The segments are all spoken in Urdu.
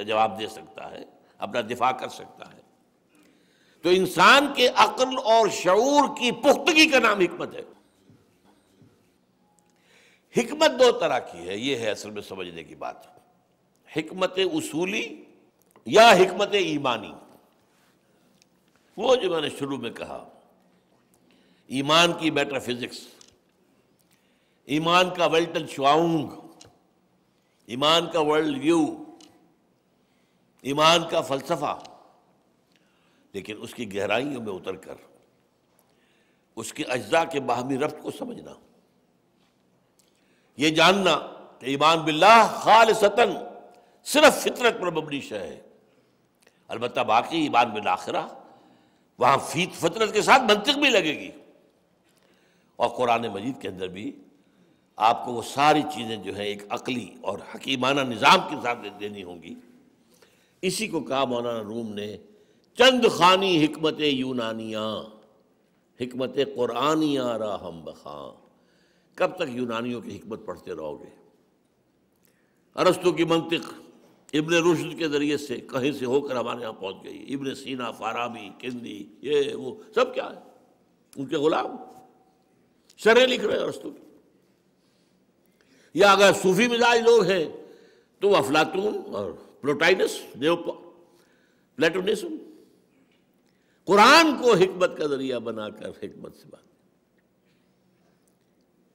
جواب دے سکتا ہے، اپنا دفاع کر سکتا ہے۔ تو انسان کے عقل اور شعور کی پختگی کا نام حکمت ہے۔ حکمت دو طرح کی ہے، یہ ہے اصل میں سمجھنے کی بات، حکمت اصولی یا حکمت ایمانی۔ وہ جو میں نے شروع میں کہا، ایمان کی میٹا فزکس، ایمان کا ویلٹن شواؤنگ، ایمان کا ورلڈ ویو، ایمان کا فلسفہ، لیکن اس کی گہرائیوں میں اتر کر اس کے اجزاء کے باہمی ربط کو سمجھنا، یہ جاننا کہ ایمان باللہ خالصتاً صرف فطرت پر مبنی شے ہے، البتہ باقی ایمان بالآخرہ وہاں فطرت کے ساتھ منطق بھی لگے گی، اور قرآن مجید کے اندر بھی آپ کو وہ ساری چیزیں جو ہیں ایک عقلی اور حکیمانہ نظام کے ساتھ دینی ہوں گی۔ اسی کو کہا مولانا روم نے چند خانی حکمت یونانیاں، حکمت قرآنیاں را ہم بخاں۔ کب تک یونانیوں کی حکمت پڑھتے رہو گے؟ ارسطو کی منطق ابن رشد کے ذریعے سے کہیں سے ہو کر ہمارے یہاں پہنچ گئی، ابن سینا، فارابی، کندی، یہ وہ سب کیا ہے؟ ان کے غلام شرح لکھ رہے ہیں ارسطو کی۔ یا اگر صوفی مزاج لوگ ہیں تو افلاطون اور پلوٹائنس، پلیٹونسم، قرآن کو حکمت کا ذریعہ بنا کر حکمت سے بات۔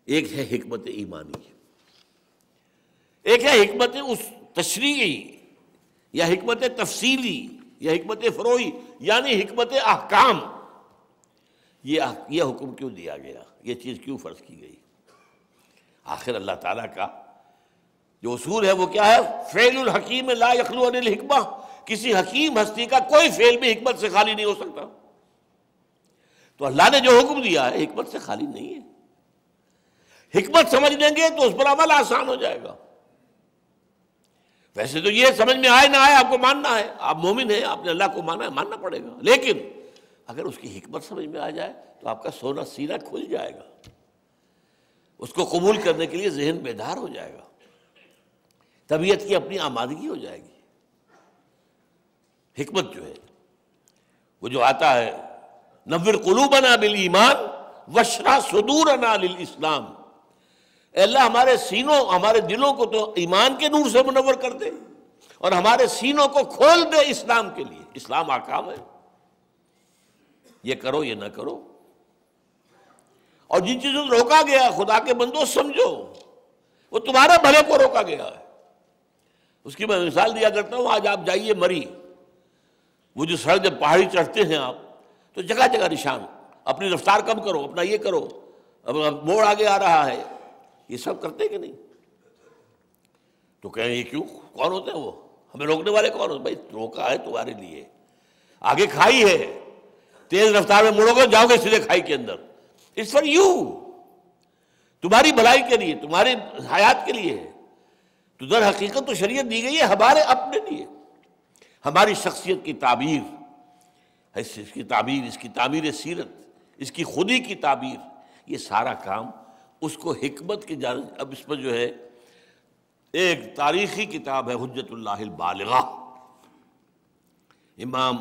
ایک ہے حکمت ایمانی، ایک ہے حکمت اس تشریعی یا حکمت تفصیلی یا حکمت فروعی، یعنی حکمت احکام۔ یہ حکم کیوں دیا گیا، یہ چیز کیوں فرض کی گئی؟ آخر اللہ تعالیٰ کا جو اصول ہے وہ کیا ہے؟ فعل الحکیم لا یخلو عن الحکمہ، کسی حکیم ہستی کا کوئی فعل بھی حکمت سے خالی نہیں ہو سکتا۔ تو اللہ نے جو حکم دیا ہے حکمت سے خالی نہیں ہے۔ حکمت سمجھ لیں گے تو اس پر عمل آسان ہو جائے گا۔ ویسے تو یہ سمجھ میں آئے نہ آئے آپ کو ماننا ہے، آپ مومن ہیں، آپ نے اللہ کو مانا ہے، ماننا پڑے گا، لیکن اگر اس کی حکمت سمجھ میں آ جائے تو آپ کا سونا سینہ کھل جائے گا، اس کو قبول کرنے کے لیے ذہن بیدار ہو جائے گا، طبیعت کی اپنی آمادگی ہو جائے گی۔ حکمت جو ہے وہ جو آتا ہے نور قلوبنا بالایمان واشرح صدورنا للاسلام، اے اللہ ہمارے سینوں، ہمارے دلوں کو تو ایمان کے نور سے منور کر دے، اور ہمارے سینوں کو کھول دے اسلام کے لیے۔ اسلام احکام ہے، یہ کرو یہ نہ کرو، اور جن چیزوں سے روکا گیا خدا کے بندو سمجھو وہ تمہارے بھلے کو روکا گیا ہے۔ اس کی میں مثال دیا کرتا ہوں، آج آپ جائیے مری، وہ جو سڑک جب پہاڑی چڑھتے ہیں آپ تو جگہ جگہ نشان، اپنی رفتار کم کرو، اپنا یہ کرو، اب موڑ آگے آ رہا ہے، یہ سب کرتے کہ نہیں؟ تو کہیں یہ کیوں؟ کون ہوتے ہیں وہ؟ ہمیں روکنے والے کون ہوتے؟ بھائی روکا ہے تمہارے لیے، آگے کھائی ہے، تیز رفتار میں مڑو گے جاؤ گے سیدھے کھائی کے اندر، اٹس فار یو، تمہاری بھلائی کے لیے، تمہاری حیات کے لیے ہے۔ تو در حقیقت تو شریعت دی گئی ہے ہمارے اپنے لیے، ہماری شخصیت کی تعبیر، اس کی تعبیر، اس کی تعبیر سیرت، اس کی خودی کی تعبیر، یہ سارا کام اس کو حکمت کی جانب۔ اب اس پر جو ہے ایک تاریخی کتاب ہے حجت اللہ البالغہ، امام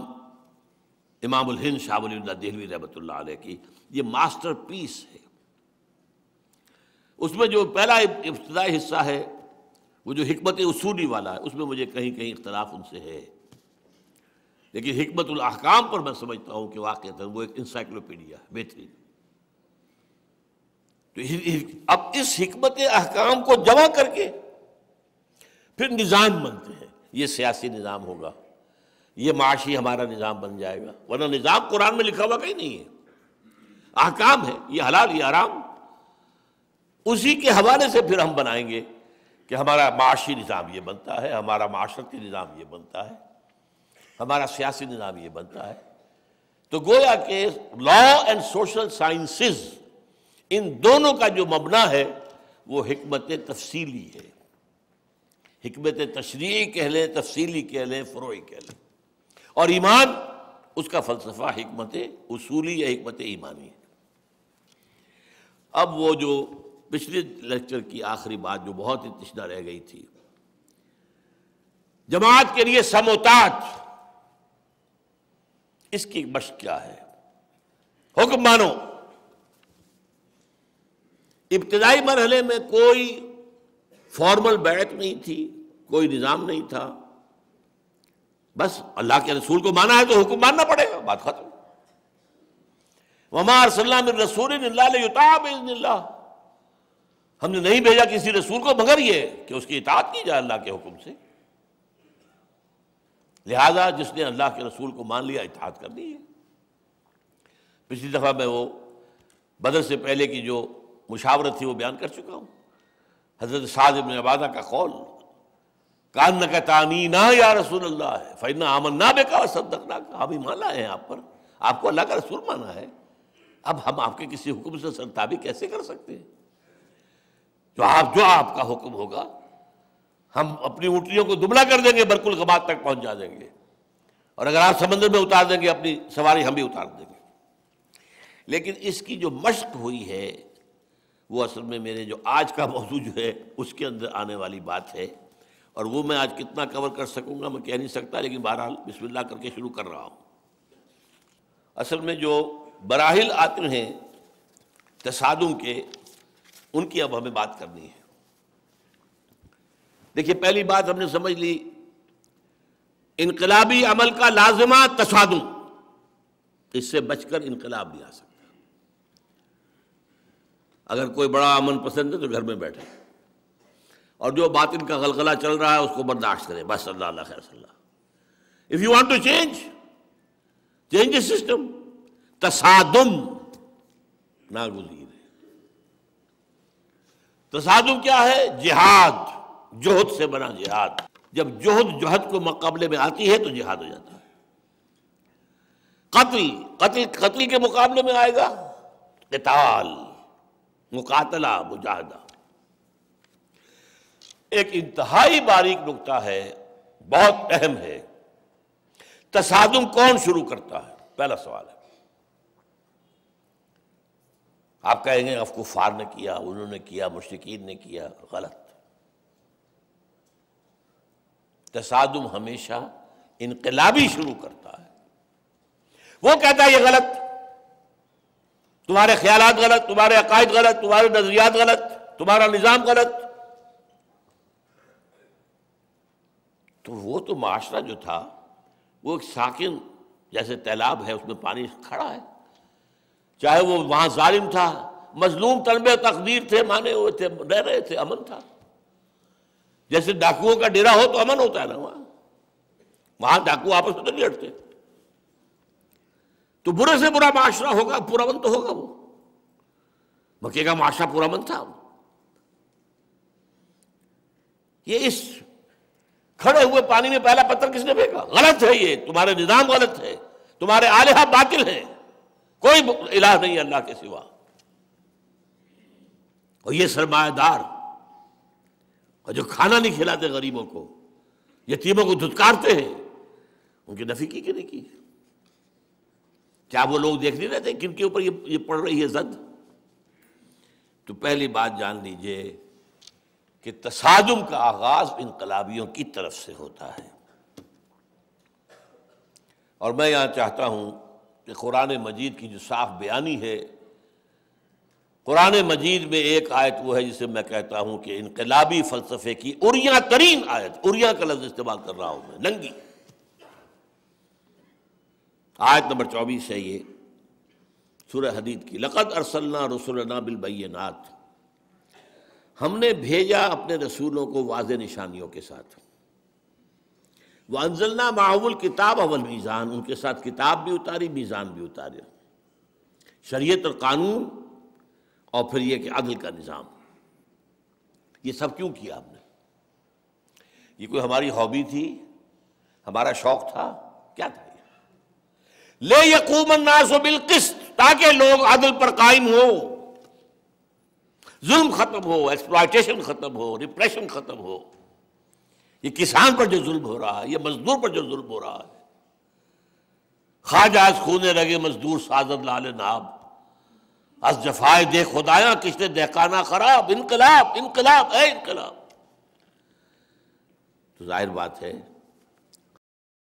الہند شاہ ولی اللہ دہلوی رحمۃ اللہ علیہ کی، یہ ماسٹر پیس ہے۔ اس میں جو پہلا ابتدائی حصہ ہے وہ جو حکمت اصولی والا ہے، اس میں مجھے کہیں کہیں اختلاف ان سے ہے، لیکن حکمت الاحکام پر میں سمجھتا ہوں کہ واقعتاً وہ ایک انسائکلوپیڈیا ہے، بہترین۔ تو اب اس حکمت احکام کو جمع کر کے پھر نظام بنتے ہیں، یہ سیاسی نظام ہوگا، یہ معاشی ہمارا نظام بن جائے گا، ورنہ نظام قرآن میں لکھا ہوا کہیں نہیں ہے، احکام ہے، یہ حلال یہ حرام، اسی کے حوالے سے پھر ہم بنائیں گے کہ ہمارا معاشی نظام یہ بنتا ہے، ہمارا معاشرتی نظام یہ بنتا ہے، ہمارا سیاسی نظام یہ بنتا ہے۔ تو گویا کہ لا اینڈ سوشل سائنسز، ان دونوں کا جو مبنا ہے وہ حکمت تفصیلی ہے، حکمت تشریعی کہہ لیں، تفصیلی کہہ لیں، فروعی کہہ لیں، اور ایمان اس کا فلسفہ حکمت اصولی یا حکمت ایمانی ہے۔ اب وہ جو پچھلے لیکچر کی آخری بات جو بہت ہی تشنہ رہ گئی تھی، جماعت کے لیے سموتات، اس کی مشق کیا ہے؟ حکم مانو۔ ابتدائی مرحلے میں کوئی فارمل بیعت نہیں تھی، کوئی نظام نہیں تھا، بس اللہ کے رسول کو مانا ہے تو حکم ماننا پڑے گا، بات ختم۔ وما ارسلنا من رسول الا لیطاع باذن اللہ، ہم نے نہیں بھیجا کسی رسول کو مگر یہ کہ اس کی اطاعت کی جائے اللہ کے حکم سے۔ لہذا جس نے اللہ کے رسول کو مان لیا اطاعت کرنی ہے۔ پچھلی دفعہ میں وہ بدر سے پہلے کی جو مشاورت تھی وہ بیان کر چکا ہوں۔ حضرت سعد بن عبادہ کا قول کانک تعنینا یا رسول اللہ ہے فإنا آمنا بک وصدقناک، ہم ایمان لائے ہیں آپ پر، آپ کو اللہ کا رسول مانا ہے، اب ہم آپ کے کسی حکم سے سرتابی کیسے کر سکتے ہیں؟ جو آپ کا حکم ہوگا ہم اپنی اونٹنیوں کو دبلا کر دیں گے، برق الغبات تک پہنچ جا دیں گے، اور اگر آپ سمندر میں اتار دیں گے اپنی سواری ہم بھی اتار دیں گے۔ لیکن اس کی جو مشق ہوئی ہے وہ اصل میں میرے جو آج کا موضوع جو ہے اس کے اندر آنے والی بات ہے، اور وہ میں آج کتنا کور کر سکوں گا میں کہہ نہیں سکتا، لیکن بہرحال بسم اللہ کر کے شروع کر رہا ہوں۔ اصل میں جو براہل آتے ہیں تصادم کے، ان کی اب ہمیں بات کرنی ہے۔ دیکھیے پہلی بات ہم نے سمجھ لی، انقلابی عمل کا لازمہ تصادم، اس سے بچ کر انقلاب نہیں آ سکتا۔ اگر کوئی بڑا امن پسند ہے تو گھر میں بیٹھے، اور جو باطن کا غلغلہ چل رہا ہے اس کو برداشت کرے، بس اللہ خیر صلی اللہ۔ If you want to change the system، تصادم ناگزیر ہے۔ تصادم کیا ہے؟ جہاد، جہد سے بنا جہاد۔ جب جہد کو مقابلے میں آتی ہے تو جہاد ہو جاتا ہے۔ قتل کے مقابلے میں آئے گا قتال، مقاتلہ، مجاہدہ۔ ایک انتہائی باریک نکتہ ہے، بہت اہم ہے، تصادم کون شروع کرتا ہے؟ پہلا سوال ہے۔ آپ کہیں گے کفار نے کیا، انہوں نے کیا، مشرکین نے کیا، غلط۔ تصادم ہمیشہ انقلابی شروع کرتا ہے۔ وہ کہتا ہے یہ غلط، تمہارے خیالات غلط، تمہارے عقائد غلط، تمہارے نظریات غلط، تمہارا نظام غلط۔ تو وہ تو معاشرہ جو تھا وہ ایک ساکن جیسے تیلاب ہے، اس میں پانی کھڑا ہے، چاہے وہ وہاں ظالم تھا، مظلوم طلبے تقدیر تھے، مانے ہوئے تھے، رہ رہے تھے، امن تھا۔ جیسے ڈاکوؤں کا ڈیرا ہو تو امن ہوتا ہے نا، وہاں ڈاکو آپس میں تو نہیں لڑتے۔ تو برے سے برا معاشرہ ہوگا، پرامن تو ہوگا۔ وہ مکے کا معاشرہ پرامن تھا۔ یہ اس کھڑے ہوئے پانی میں پہلا پتھر کس نے پھینکا؟ غلط ہے، یہ تمہارے نظام غلط ہے، تمہارے آلہہ باطل ہیں، کوئی الہ نہیں اللہ کے سوا۔ اور یہ سرمایہ دار اور جو کھانا نہیں کھلاتے غریبوں کو، یتیموں کو دھتکارتے ہیں، ان کی نفی کی کہ نہیں کی؟ کیا وہ لوگ دیکھ نہیں رہتے کن کے اوپر یہ پڑ رہی ہے زد؟ تو پہلی بات جان لیجئے کہ تصادم کا آغاز انقلابیوں کی طرف سے ہوتا ہے۔ اور میں یہاں چاہتا ہوں کہ قرآن مجید کی جو صاف بیانی ہے، قرآن مجید میں ایک آیت وہ ہے جسے میں کہتا ہوں کہ انقلابی فلسفے کی اریاں ترین آیت، اریاں کا لفظ استعمال کر رہا ہوں میں، ننگی آیت نمبر 24 ہے یہ سورہ حدید کی۔ لقد ارسلنا رسلنا بالبینات، ہم نے بھیجا اپنے رسولوں کو واضح نشانیوں کے ساتھ۔ وانزلنا معهم الکتاب والمیزان، ان کے ساتھ کتاب بھی اتاری، میزان بھی اتارے، شریعت اور قانون، اور پھر یہ کہ عدل کا نظام۔ یہ سب کیوں کیا ہم نے؟ یہ کوئی ہماری ہابی تھی، ہمارا شوق تھا؟ کیا تھا؟ لِیَقُومَ النَّاسُ بِالْقِسْطِ، تاکہ لوگ عدل پر قائم ہو، ظلم ختم ہو، ایکسپلائٹیشن ختم ہو، ریپریشن ختم ہو۔ یہ کسان پر جو ظلم ہو رہا ہے، یہ مزدور پر جو ظلم ہو رہا ہے، خواجہ از خونے رگے مزدور سازد لال ناب، از جفائے دے خدایاں کشتے دہقانہ خراب۔ انقلاب، انقلاب، اے انقلاب۔ تو ظاہر بات ہے